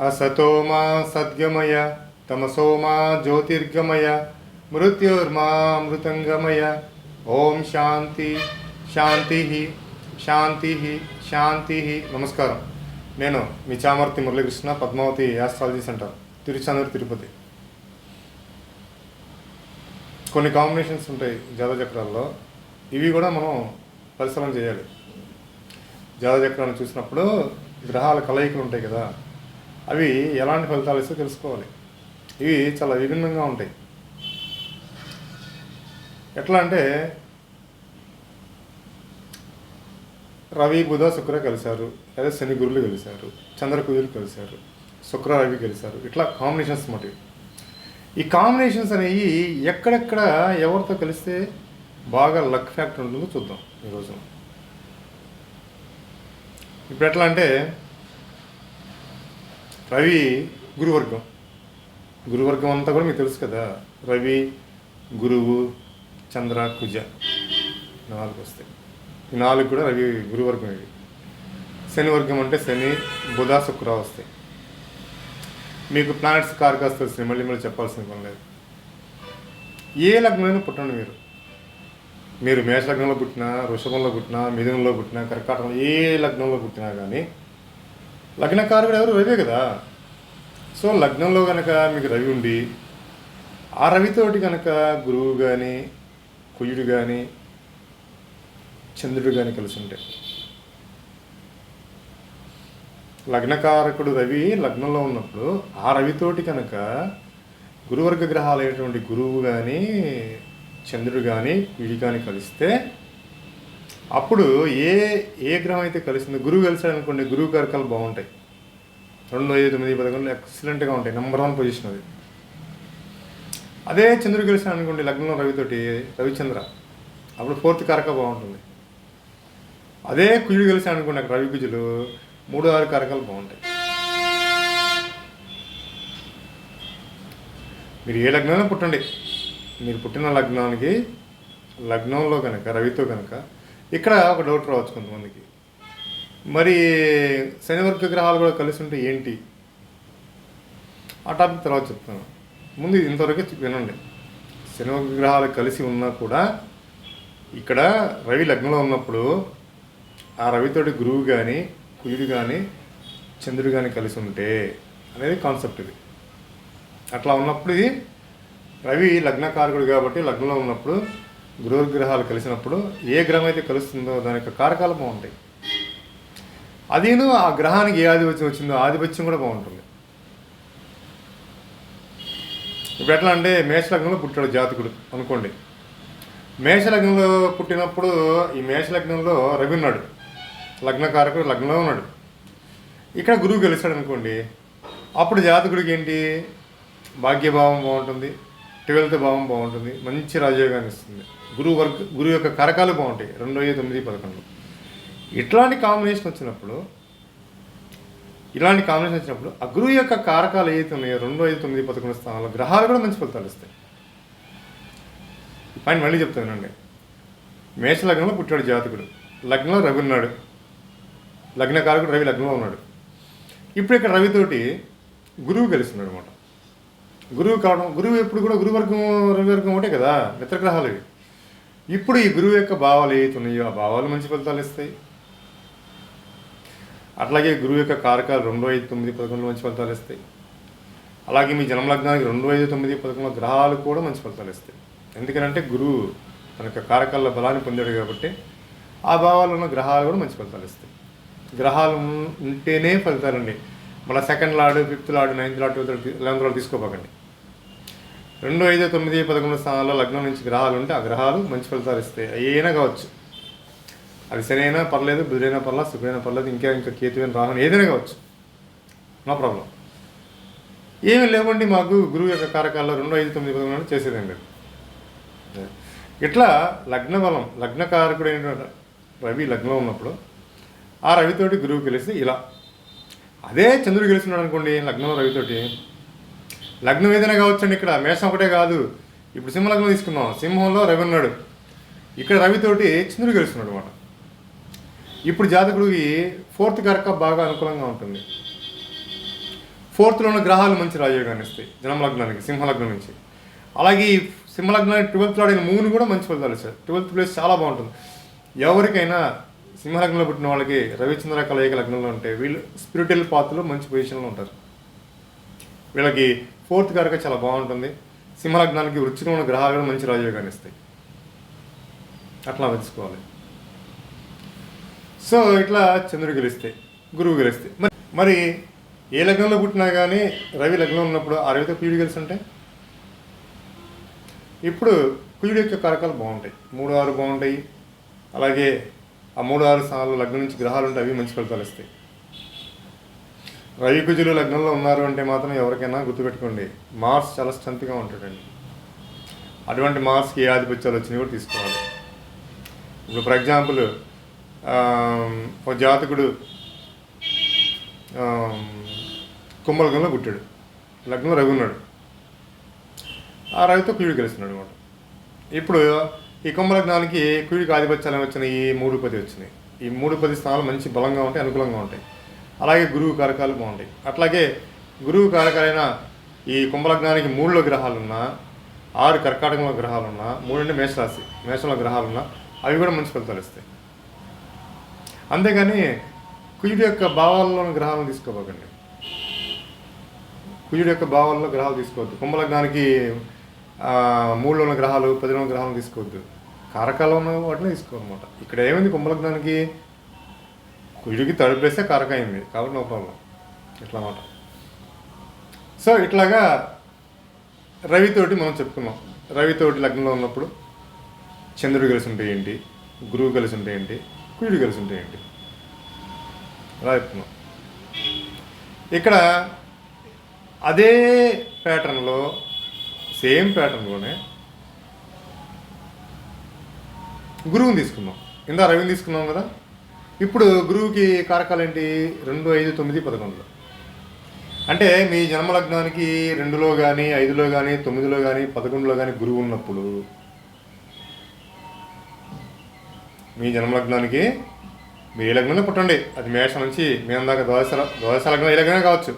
असतोमा सद्गमय तमसोमा ज्योतिर्गमय मृत्युर्मा मृतंगमय। ఓం శాంతి శాంతి శాంతి శాంతి. నమస్కారం. నేను మీ Chamarthi Muralikrishna, Padmavati astrology centre, Tiruchanur, Tirupati. కొన్ని కాంబినేషన్స్ ఉంటాయి జాతచక్రాల్లో, ఇవి కూడా మనం పరిశీలన చేయాలి. జాతచక్రాన్ని చూసినప్పుడు గ్రహాల కలయికలు ఉంటాయి కదా, అవి ఎలాంటి ఫలితాలు ఇస్తే తెలుసుకోవాలి. ఇవి చాలా విభిన్నంగా ఉంటాయి. ఎట్లా అంటే రవి బుధ శుక్ర కలిశారు, లేదా శని గురులు కలిశారు, చంద్ర కుజులు కలిశారు, శుక్ర రవి కలిశారు, ఇట్లా కాంబినేషన్స్ మాట. ఈ కాంబినేషన్స్ అనేవి ఎక్కడెక్కడ ఎవరితో కలిస్తే బాగా లక్ ఫ్యాక్టర్ ఉంటుందో చూద్దాం ఈరోజు. ఇప్పుడు ఎట్లా అంటే రవి గురువర్గం అంతా కూడా మీకు తెలుసు కదా. రవి, గురువు, చంద్ర, కుజ 4 వస్తాయి. ఈ 4 కూడా రవి గురువర్గం. ఇవి శని వర్గం అంటే శని, బుధ, శుక్ర వస్తాయి. మీకు ప్లానెట్స్ కారకాస్ తెలుసు, మళ్ళీ చెప్పాల్సిన పని లేదు. ఏ లగ్నంలో పుట్టండి మీరు మేష లగ్నంలో పుట్టినా, వృషభంలో పుట్టినా, మిథునంలో పుట్టినా, కర్కాటకంలో, ఏ లగ్నంలో పుట్టినా కానీ లగ్నకారకుడు ఎవరు? రవే కదా. సో లగ్నంలో కనుక మీకు రవి ఉండి, ఆ రవితోటి కనుక గురువు కానీ, కుజుడు కానీ, చంద్రుడు కానీ కలిసి ఉంటే, లగ్నకారకుడు రవి లగ్నంలో ఉన్నప్పుడు ఆ రవితోటి కనుక గురువర్గ గ్రహాలు అయినటువంటి గురువు కానీ, చంద్రుడు కానీ, కుజుడు కానీ కలిస్తే, అప్పుడు ఏ గ్రహం అయితే కలిసిందో, గురువు కలిసాడు అనుకోండి, గురువు కారకాలు బాగుంటాయి. 2, 5, 9, 11 ఎక్సలెంట్గా ఉంటాయి. నెంబర్ 1 పొజిషన్ అది. అదే చంద్రుడు కలిసాడు అనుకోండి లగ్నంలో రవితోటి, రవిచంద్ర, అప్పుడు 4th కారక బాగుంటుంది. అదే కుజుడు కలిసాడు అనుకోండి, అక్కడ రవి కుజులు 3, 6 కారకాలు బాగుంటాయి. మీరు ఏ లగ్నంలో పుట్టండి, మీరు పుట్టిన లగ్నానికి, లగ్నంలో కనుక రవితో కనుక, ఇక్కడ ఒక డౌట్ రావచ్చు కొంతమందికి, మరి శనివర్గ గ్రహాలు కూడా కలిసి ఉంటే ఏంటి? ఆ టాపిక్ తర్వాత చెప్తాను. ముందు ఇంతవరకే వినండి. శనివర్గ గ్రహాలు కలిసి ఉన్నా కూడా ఇక్కడ రవి లగ్నంలో ఉన్నప్పుడు ఆ రవితోటి గురువు కానీ, కుజుడు కానీ, చంద్రుడు కానీ కలిసి ఉంటే అనేది కాన్సెప్ట్ ఇది. అట్లా ఉన్నప్పుడు ఇది రవి లగ్నకారకుడు కాబట్టి లగ్నంలో ఉన్నప్పుడు గురుగ్రహాలు కలిసినప్పుడు ఏ గ్రహం అయితే కలుస్తుందో దాని యొక్క కారకాలు బాగుంటాయి. అదేను ఆ గ్రహానికి ఏ ఆధిపత్యం వచ్చిందో ఆధిపత్యం కూడా బాగుంటుంది. ఇప్పుడు ఎట్లా అంటే మేషలగ్నంలో పుట్టాడు జాతకుడు అనుకోండి. మేషలగ్నంలో పుట్టినప్పుడు ఈ మేషలగ్నంలో రవి ఉన్నాడు, లగ్నకారకుడు లగ్నంలో ఉన్నాడు. ఇక్కడ గురువు గెలిచాడు అనుకోండి, అప్పుడు జాతకుడికి ఏంటి? భాగ్యభావం బాగుంటుంది, 12th భావం బాగుంటుంది, మంచి రాజయోగాన్ని ఇస్తుంది. గురువు యొక్క కరకాలు బాగుంటాయి. 2, 5, 9, 11. ఇట్లాంటి కాంబినేషన్ వచ్చినప్పుడు ఆ గురువు యొక్క కారకాలు ఏవైతే ఉన్నాయో 2, 5, 9, 11 స్థానాల్లో గ్రహాలు కూడా మంచి ఫలితాలు ఇస్తాయి. ఈ పాయింట్ మళ్ళీ చెప్తానండి. మేష లగ్నంలో పుట్టాడు జాతకుడు, లగ్నంలో రవి ఉన్నాడు, లగ్నకారకుడు రవి లగ్నంలో ఉన్నాడు. ఇప్పుడు ఇక్కడ రవితోటి గురువు కలిస్తున్నాడు అనమాట. గురువు ఎప్పుడు కూడా గురువర్గం రవివర్గం ఒకటే కదా, మిత్రగ్రహాలు ఇవి. ఇప్పుడు ఈ గురువు యొక్క భావాలు ఏవైతే ఉన్నాయో ఆ భావాలు మంచి ఫలితాలు ఇస్తాయి. అట్లాగే గురువు యొక్క కారకాలు 2, 5, 9, 11 మంచి ఫలితాలు ఇస్తాయి. అలాగే మీ జన్మలగ్నానికి 2, 5, 9, 11 గ్రహాలు కూడా మంచి ఫలితాలు ఇస్తాయి. ఎందుకంటే గురువు తన యొక్క కారకాల బలాన్ని పొందాడు కాబట్టి ఆ భావాలు ఉన్న గ్రహాలు కూడా మంచి ఫలితాలు ఇస్తాయి. గ్రహాలు ఉంటేనే ఫలితాలండి. మళ్ళీ 2nd lord, 5th lord, 9th lord, 12th lord, 11th lord తీసుకోపోకండి. 2, 5, 9, 11 స్థానాల్లో లగ్నం నుంచి గ్రహాలు ఉంటే ఆ గ్రహాలు మంచి ఫలితాలు ఇస్తాయి. అయినా కావచ్చు, అది శని అయినా పర్లేదు, బుధుడైనా పర్లేదు, శుక్రైనా పర్లేదు, ఇంకా కేతువైనా, రాహుని ఏదైనా కావచ్చు, నో ప్రాబ్లం. ఏమి లేవండి మాకు గురువు యొక్క కారకాల్లో 2, 5, 9, 11 చేసేదండి. ఇట్లా లగ్న బలం, లగ్నకారకుడైన రవి లగ్నంలో ఉన్నప్పుడు ఆ రవితోటి గురువు కలిసి ఇలా, అదే చంద్రుడు గెలుస్తున్నాడు అనుకోండి లగ్నం రవితోటి, లగ్నం ఏదైనా కావచ్చండి. ఇక్కడ మేషం ఒకటే కాదు, ఇప్పుడు సింహ లగ్నం తీసుకున్నాం, సింహంలో రవి ఉన్నాడు, ఇక్కడ రవితోటి చంద్రుడు గెలుస్తున్నాడు అనమాట. ఇప్పుడు జాతకుడికి 4th కారక బాగా అనుకూలంగా ఉంటుంది. ఫోర్త్లో ఉన్న గ్రహాలు మంచి రాజయోగాన్ని ఇస్తాయి జన్మలగ్నానికి, సింహలగ్నం నుంచి. అలాగే ఈ సింహలగ్నానికి 12th ఆడిన మూన్ కూడా మంచి ఫలితాలు ఇస్తారు. 12th ప్లేస్ చాలా బాగుంటుంది. ఎవరికైనా సింహలగ్నంలో పుట్టిన వాళ్ళకి రవిచంద్ర కలయిక లగ్నంలో ఉంటే వీళ్ళు స్పిరిచువల్ పాత్రలో మంచి పొజిషన్లో ఉంటారు. వీళ్ళకి 4th కారక చాలా బాగుంటుంది. సింహలగ్నానికి వృచ్చిలో ఉన్న గ్రహాలు కూడా మంచి రాజయోగాన్ని ఇస్తాయి. అట్లా తెలుసుకోవాలి. సో ఇట్లా చంద్రుడు గెలిస్తే, గురువు గెలిస్తే, మరి ఏ లగ్నంలో పుట్టినా కానీ రవి లగ్నం ఉన్నప్పుడు ఆ రవితో కుయుడు కలిసి ఉంటే ఇప్పుడు కుయుడు యొక్క కారకాలు బాగుంటాయి. 3, 6 బాగుంటాయి. అలాగే ఆ 3, 6 స్థానాల్లో లగ్నం నుంచి గ్రహాలు ఉంటే అవి మంచి ఫలితాలు ఇస్తాయి. రవి కుజులు లగ్నంలో ఉన్నారు అంటే మాత్రం ఎవరికైనా గుర్తుపెట్టుకోండి, మార్స్ చాలా స్ట్రెంత్గా ఉంటాడండి. అటువంటి మార్స్కి ఏ ఆధిపత్యాలు వచ్చినాయి కూడా తీసుకోవాలి. ఇప్పుడు ఫర్ ఎగ్జాంపుల్ ఒక జాతకుడు కుంభలగ్నంలో పుట్టాడు, లగ్నం రవి ఉన్నాడు, ఆ రవితో కుయుడు కలిసినాడు అనమాట. ఇప్పుడు ఈ కుంభలగ్నానికి కుయుడికి ఆధిపత్యాలు ఏమొచ్చినాయి? ఈ 3, 10 వచ్చినాయి. ఈ 3, 10 స్థానాలు మంచి బలంగా ఉంటాయి, అనుకూలంగా ఉంటాయి. అలాగే గురువు కారకాలు బాగుంటాయి. అట్లాగే గురువు కారకాలైన ఈ కుంభలగ్నానికి 3లో గ్రహాలున్నా, 6 కర్కాటకంలో గ్రహాలున్నా, 3 అంటే మేషరాశి, మేషంలో గ్రహాలున్నా అవి కూడా మంచి ఫలితాలు ఇస్తాయి. అంతేగాని కుయుడి యొక్క భావాల్లోని గ్రహాలను తీసుకోకండి. కుయుడి యొక్క భావాల్లో గ్రహాలు తీసుకోవద్దు. కుంభలగ్నానికి 3లో ఉన్న గ్రహాలు, 10లో ఉన్న గ్రహాలను తీసుకోవద్దు. కారకాల్లో ఉన్న వాటిని తీసుకోవాలన్నమాట. ఇక్కడ ఏమైంది, కుంభలగ్నానికి కుయుడికి థర్డ్ ప్లేసే కారక అయింది కాబట్టి నో ప్రాబ్లం. ఇట్లా అన్నమాట. సో ఇట్లాగా రవితోటి మనం చెప్పుకున్నాం. రవితోటి లగ్నంలో ఉన్నప్పుడు చంద్రుడు కలిసి ఉంటే ఏంటి, గురువు కలిసి ఉంటే ఏంటి, కుయుడు కలిసి ఉంటే ఏంటి, అలా చెప్తున్నాం. ఇక్కడ అదే ప్యాటర్న్లో, సేమ్ ప్యాటర్న్లోనే గురువుని తీసుకున్నాం. ఇందా రవిని తీసుకున్నాం కదా. ఇప్పుడు గురువుకి కారకాలు ఏంటి? 2, 5, 9, 11. అంటే మీ జన్మలగ్నానికి 2లో కానీ, 5లో కానీ, 9లో కానీ, 11లో కానీ గురువు ఉన్నప్పుడు, మీ జన్మలగ్నానికి మీరు ఏ లగ్నంలో పుట్టండి, అది మేషం నుంచి మేము దాకా ద్వాదశ లగ్నం ఏ లగ్నమే కావచ్చు.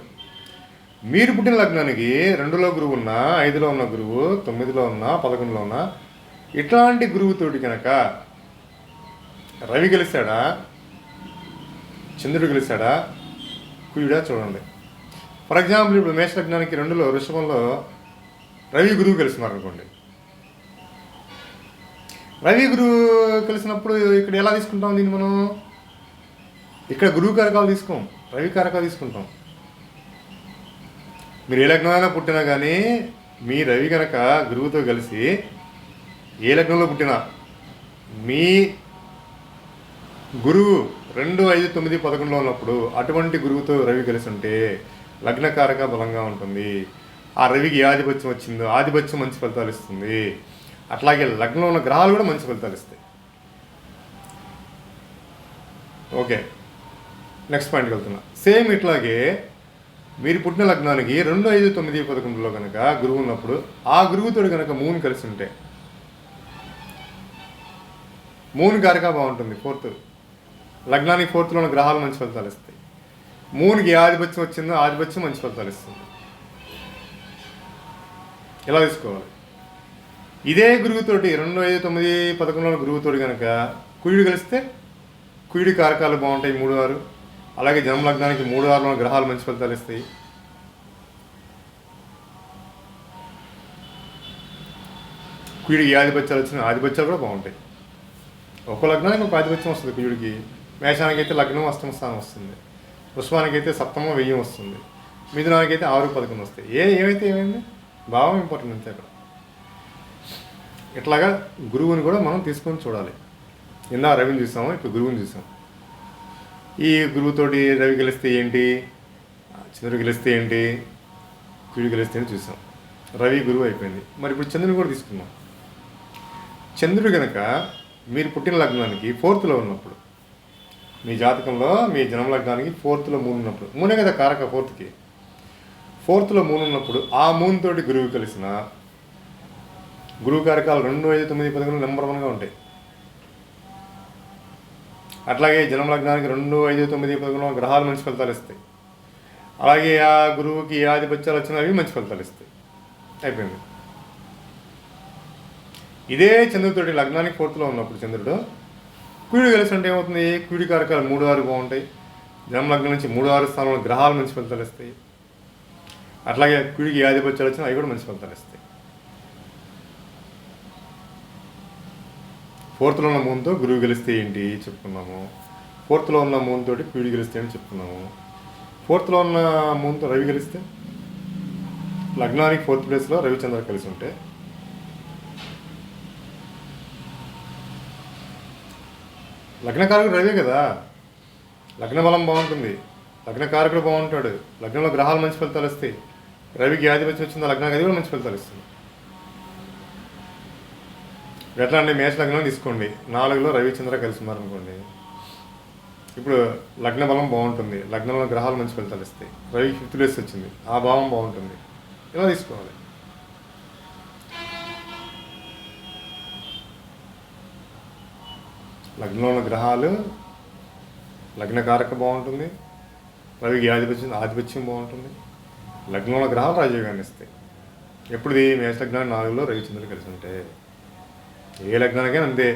మీరు పుట్టిన లగ్నానికి 2లో గురువు ఉన్నా, 5లో ఉన్న గురువు, 9లో ఉన్నా, 11లో ఉన్నా, ఇట్లాంటి గురువుతోటి కనుక రవి గెలిచాడా, చంద్రుడు గెలిచాడా, కుయుడా చూడండి. ఫర్ ఎగ్జాంపుల్ ఇప్పుడు మేష లగ్నానికి 2లో వృషభంలో రవి గురువు కలిసినారు అనుకోండి. రవి గురువు కలిసినప్పుడు ఇక్కడ ఎలా తీసుకుంటాం దీన్ని మనం? ఇక్కడ గురువు కారకాలు తీసుకోం, రవి కారకాలు తీసుకుంటాం. మీరు ఏ లగ్నంలో పుట్టినా కానీ మీ రవి కనుక గురువుతో కలిసి ఏ లగ్నంలో పుట్టినా మీ గురువు 2, 5, 9, 11లో ఉన్నప్పుడు అటువంటి గురువుతో రవి కలిసి ఉంటే లగ్నకారక బలంగా ఉంటుంది. ఆ రవికి ఏ ఆధిపత్యం వచ్చిందో ఆధిపత్యం మంచి ఫలితాలు ఇస్తుంది. అట్లాగే లగ్నంలో ఉన్న గ్రహాలు కూడా మంచి ఫలితాలు ఇస్తాయి. ఓకే, నెక్స్ట్ పాయింట్కి వెళ్తున్నా. సేమ్ ఇట్లాగే మీరు పుట్టిన లగ్నానికి 2, 5, 9, 11లో కనుక గురువు ఉన్నప్పుడు ఆ గురువుతో కనుక మూన్ కలిసి ఉంటే మూన్ కారక బాగుంటుంది. 4th లగ్నానికి 4thలో ఉన్న గ్రహాలు మంచి ఫలితాలు ఇస్తాయి. మూన్కి ఏ ఆధిపత్యం వచ్చిందో ఆధిపత్యం మంచి ఫలితాలు ఇస్తుంది. ఎలా తీసుకోవాలి? ఇదే గురువుతోటి 2, 5, 9, 11లో గురువుతోటి కనుక కుయుడు కలిస్తే కుయుడి కారకాలు బాగుంటాయి 3, 6. అలాగే జన్మలగ్నానికి 3, 6లో గ్రహాలు మంచి ఫలితాలు ఇస్తాయి. కుయుడికి ఏ ఆధిపత్యాలు వచ్చినా ఆధిపత్యాలు కూడా బాగుంటాయి. ఒక్కో లగ్నానికి ఒక ఆధిపత్యం వస్తుంది. కుయుడికి మేషానికి అయితే లగ్నం అష్టమ స్థానం వస్తుంది, వృషభానికి అయితే సప్తమం 1000 వస్తుంది, మిథునానికి అయితే 6, 11 వస్తాయి. ఏమైతే ఏమైంది, భావం ఇంపార్టెంట్ అంతే అక్కడ. ఇట్లాగా గురువుని కూడా మనం తీసుకొని చూడాలి. ఇందా రవిని చూసాము, ఇప్పుడు గురువుని చూసాం. ఈ గురువుతోటి రవి గెలిస్తే ఏంటి, చంద్రుడు గెలిస్తే ఏంటి, కుయుడు గెలిస్తే ఏంటి చూసాం. రవి గురువు అయిపోయింది. మరి ఇప్పుడు చంద్రుని కూడా తీసుకున్నాం. చంద్రుడు కనుక మీరు పుట్టిన లగ్నానికి 4thలో ఉన్నప్పుడు, మీ జాతకంలో మీ జన్మ లగ్నానికి 4thలో మూన్ ఉన్నప్పుడు, మూనే కదా కారక 4thకి, 4thలో మూన్ ఉన్నప్పుడు ఆ మూన్ తోటి గురువు కలిసిన గురువు కారకాలు 2, 5, 9, 11 నెంబర్ 1గా ఉంటాయి. అట్లాగే జన్మ లగ్నానికి 2, 5, 9, 11 గ్రహాలు మంచి ఫలితాలు ఇస్తాయి. అలాగే ఆ గురువుకి ఏ ఆధిపత్యాలు వచ్చినా అవి మంచి ఫలితాలు ఇస్తాయి. అయిపోయింది. ఇదే చంద్రుడితోటి లగ్నానికి 4th ఉన్నప్పుడు చంద్రుడు కుయుడు కలిసి అంటే ఏమవుతుంది? కుయుడి కారకాలు 3, 6 బాగుంటాయి. జన్మ లగ్నం నుంచి 3, 6 స్థానంలో గ్రహాలు మంచి ఫలితాలు ఇస్తాయి. అట్లాగే కుయుడికి ఏ ఆధిపత్యాలు వచ్చినా అవి కూడా మంచి ఫలితాలు ఇస్తాయి. 4th ఉన్న మూన్తో గురువు గెలిస్తే ఏంటి చెప్పుకున్నాము. 4th ఉన్న మూన్ తోటి కుయుడు గెలిస్తే అని చెప్పుకున్నాము. 4th ఉన్న మూన్తో రవి గెలిస్తే లగ్నానికి 4th ప్లేస్లో రవిచంద్ర కలిసి ఉంటే లగ్నకారకుడు రవే కదా. లగ్న బలం బాగుంటుంది, లగ్నకారకుడు బాగుంటాడు, లగ్నంలో గ్రహాలు మంచి ఫలితాలు వస్తాయి. రవికి ఆధిపత్యం వచ్చిందో లగ్నానికి అది కూడా మంచి ఫలితాలు ఇస్తుంది. ఎట్లా అంటే మేష లగ్నం తీసుకోండి, 4లో రవిచంద్ర కలిసి ఉన్నారనుకోండి. ఇప్పుడు లగ్న బలం బాగుంటుంది, లగ్నంలో గ్రహాలు మంచి ఫలితాలు ఇస్తాయి. రవికి 5th ప్లేస్ వచ్చింది, ఆ భావం బాగుంటుంది. ఇలా తీసుకోవాలి. లగ్నంలో ఉన్న గ్రహాలు లగ్నకారక బాగుంటుంది, రవికి ఆధిపత్యం బాగుంటుంది, లగ్నంలో గ్రహాలు రాజయోగాన్ని ఇస్తాయి. ఎప్పుడుది? మేష లగ్నాన్ని 4లో రవిచంద్రులు కలిసి ఉంటే. ఏ లగ్నానికైనా అంతే.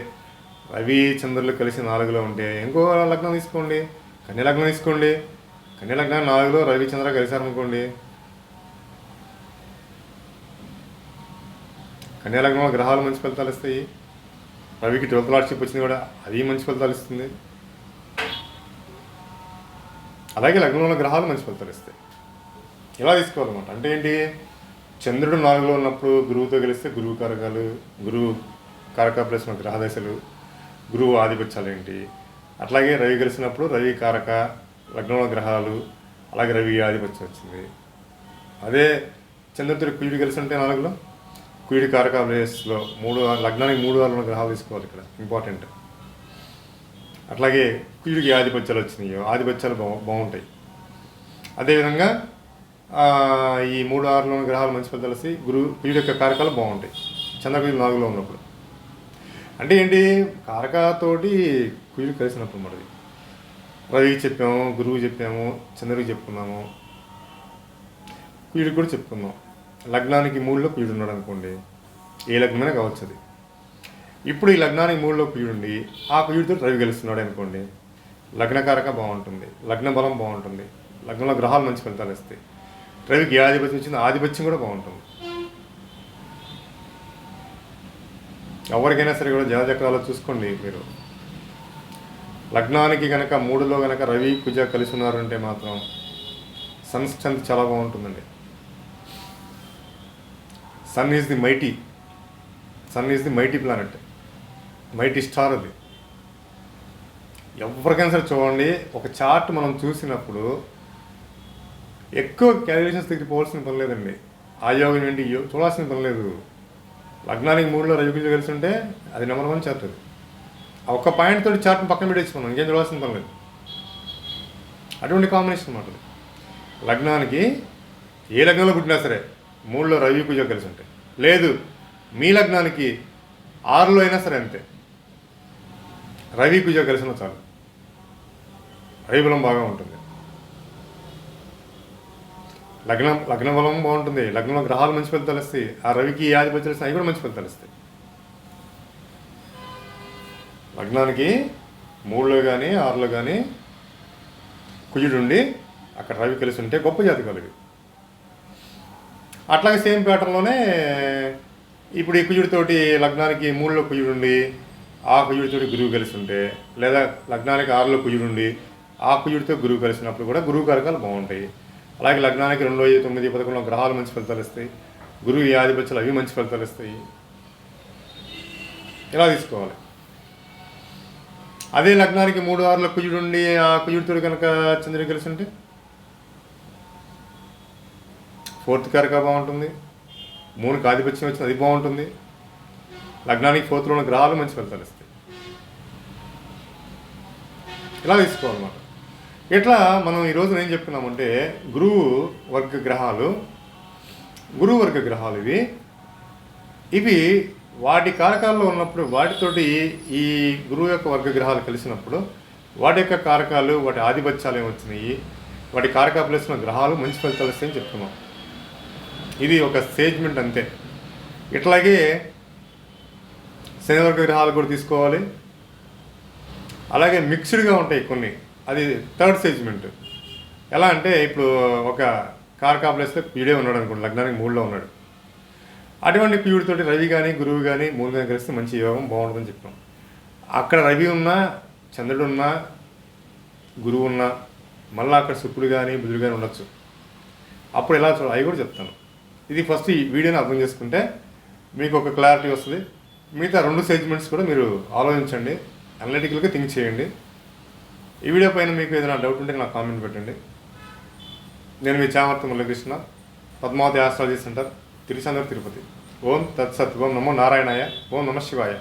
రవి చంద్రులు కలిసి 4లో ఉంటే. ఇంకో లగ్నం తీసుకోండి, కన్య లగ్నం తీసుకోండి. కన్య లగ్నాన్ని 4లో రవి చంద్ర కలిశారనుకోండి. కన్యా లగ్నంలో గ్రహాలు మంచి ఫలితాలు ఇస్తాయి. రవికి 12th లార్డ్షిప్ వచ్చింది కూడా, అది మంచి ఫలితాలు ఇస్తుంది. అలాగే లగ్నంలో గ్రహాలు మంచి ఫలితాలు ఇస్తాయి. ఇలా తీసుకోవాలన్నమాట. అంటే ఏంటి? చంద్రుడు 4లో ఉన్నప్పుడు గురువుతో కలిస్తే గురువు కారకాలు, గురువు కారక ప్లస్ గ్రహదశలు, గురువు ఆధిపత్యాలు ఏంటి. అట్లాగే రవి కలిసినప్పుడు రవి కారక, లగ్నంలో గ్రహాలు, అలాగే రవి ఆధిపత్యం వచ్చింది. అదే చంద్రుడితో కుయుడు కలిసి ఉంటే 4లో కుయుడి కారక ప్లేస్లో లగ్నానికి 3, 6 గ్రహాలు తీసుకోవాలి. ఇక్కడ ఇంపార్టెంట్. అట్లాగే కుయుడికి ఆధిపత్యాలు వచ్చినాయో ఆధిపత్యాలు బాగుంటాయి. అదేవిధంగా ఈ 3, 6 గ్రహాలు మంచి ఫలితాలు వస్తాయి. కుయుడి యొక్క కారకాలు బాగుంటాయి చంద్రకుయుడు 4లో ఉన్నప్పుడు. అంటే ఏంటి? కారకతోటి కుయుడు కలిసినప్పుడు మనది రవికి చెప్పాము, గురువు చెప్పాము, చంద్రుడికి చెప్పుకున్నాము, కుయుడికి కూడా చెప్పుకున్నాం. లగ్నానికి 3లో కుయుడు ఉన్నాడు అనుకోండి, ఏ లగ్నమైనా కావచ్చు అది. ఇప్పుడు ఈ లగ్నానికి 3లో కుయుడుండి ఆ కుయుడితో రవి గెలుస్తున్నాడు అనుకోండి, లగ్నకారక బాగుంటుంది, లగ్న బలం బాగుంటుంది, లగ్నంలో గ్రహాలు మంచి ఫలితాలు ఇస్తాయి. రవికి ఏ ఆధిపత్యం వచ్చిందో ఆధిపత్యం కూడా బాగుంటుంది. ఎవరికైనా సరే కూడా జాతచక్రాలు చూసుకోండి మీరు. లగ్నానికి కనుక 3లో కనుక రవి కుజ కలిసి ఉన్నారంటే మాత్రం సన్ స్ట్రెంత్ చాలా బాగుంటుందండి. Sun is the mighty planet, mighty star. అది ఎవరికైనా సరే చూడండి, ఒక చార్ట్ మనం చూసినప్పుడు ఎక్కువ క్యాలిక్యులేషన్స్ దగ్గర పోవాల్సిన పని లేదండి. ఆ యోగం ఏంటి చూడాల్సిన పని లేదు. లగ్నానికి 3లో రవికుజ కలిసి ఉంటే అది నెంబర్ 1 చార్ట్. అది ఆ ఒక్క పాయింట్ తోటి చార్ట్ని పక్కన పెట్టేసి మనం ఇంకేం చూడాల్సిన పని లేదు. అటువంటి కాంబినేషన్ అన్నమాట. లగ్నానికి ఏ లగ్నంలో పుట్టినా సరే 3లో రవి కుజ కలిసి ఉంటాయి. లేదు మీ లగ్నానికి 6లో అయినా సరే అంతే, రవి కుజ కలిసిన చాలు, రవి బలం బాగా ఉంటుంది, లగ్న బలం బాగుంటుంది, లగ్నంలో గ్రహాలు మంచి ఫలితాలు వస్తాయి. ఆ రవికి ఆధిపత్యాలు వస్తాయి, అవి కూడా మంచి ఫలితాలు వస్తాయి. లగ్నానికి 3లో కానీ 6లో కానీ కుజుడు ఉండి అక్కడ రవి కలిసి ఉంటే గొప్ప జాతకాలు ఇవి. అట్లాగే సేమ్ ప్యాటర్న్లోనే ఇప్పుడు ఈ కుజుడితోటి లగ్నానికి 3లో కుజుడుండి ఆ కుజుడితోటి గురువు కలిసి ఉంటే, లేదా లగ్నానికి 6లో కుజుడుండి ఆ కుజుడితో గురువు కలిసినప్పుడు కూడా గురువు కారకాలు బాగుంటాయి. అలాగే లగ్నానికి 2, 9, 11 గ్రహాలు మంచి ఫలితాలు ఇస్తాయి. గురువు ఈ ఆధిపత్యాలు అవి మంచి ఫలితాలు ఇస్తాయి. ఇలా తీసుకోవాలి. అదే లగ్నానికి 3, 6లో కుజుడు ఉండి ఆ కుజుడితో కనుక చంద్రుడు కలిసి ఉంటే 4th కారక బాగుంటుంది, 3కి ఆధిపత్యం వచ్చింది, అది బాగుంటుంది. లగ్నానికి 4th ఉన్న గ్రహాలు మంచి ఫలితాలు ఇస్తాయి. ఇలా తీసుకోవాలన్నమాట. ఇట్లా మనం ఈరోజు ఏం చెప్పుకున్నామంటే గురువు వర్గ గ్రహాలు ఇవి వాటి కారకాల్లో ఉన్నప్పుడు వాటితోటి ఈ గురువు యొక్క వర్గ గ్రహాలు కలిసినప్పుడు వాటి యొక్క కారకాలు, వాటి ఆధిపత్యాలు ఏమొచ్చినాయి, వాటి కారక ప్లేస్లో గ్రహాలు మంచి ఫలితాలు ఇస్తాయని చెప్తున్నాం. ఇది ఒక స్టేజ్మెంట్ అంతే. ఇట్లాగే శనివర్గ గ్రహాలు కూడా తీసుకోవాలి. అలాగే మిక్స్డ్గా ఉంటాయి కొన్ని, అది థర్డ్ స్టేజ్మెంట్. ఎలా అంటే ఇప్పుడు ఒక కారకా ప్లేస్లో పీడే ఉన్నాడు అనుకోండి, లగ్నానికి 3లో ఉన్నాడు. అటువంటి పీయుడితోటి రవి కానీ గురువు కానీ 3 కానీ కలిస్తే మంచి యోగం బాగుంటుందని చెప్పాం. అక్కడ రవి ఉన్నా, చంద్రుడు ఉన్నా, గురువు ఉన్నా, మళ్ళీ అక్కడ శుక్రుడు కానీ బుధుడు కానీ ఉండొచ్చు. అప్పుడు ఎలా చూడాలి అవి కూడా చెప్తాను. ఇది ఫస్ట్ ఈ వీడియోని అర్థం చేసుకుంటే మీకు ఒక క్లారిటీ వస్తుంది. మిగతా 2 స్టేజ్మెంట్స్ కూడా మీరు ఆలోచించండి, అనలిటికల్గా థింక్ చేయండి. ఈ వీడియో పైన మీకు ఏదైనా డౌట్ ఉంటే నాకు కామెంట్ పెట్టండి. నేను మీ చామర్తి మురళీకృష్ణ, పద్మావతి ఆస్ట్రాలజీ సెంటర్, తిరుచానూరు, తిరుపతి. ఓం తత్సత్. ఓం నమో నారాయణాయ. ఓం నమ శివాయ.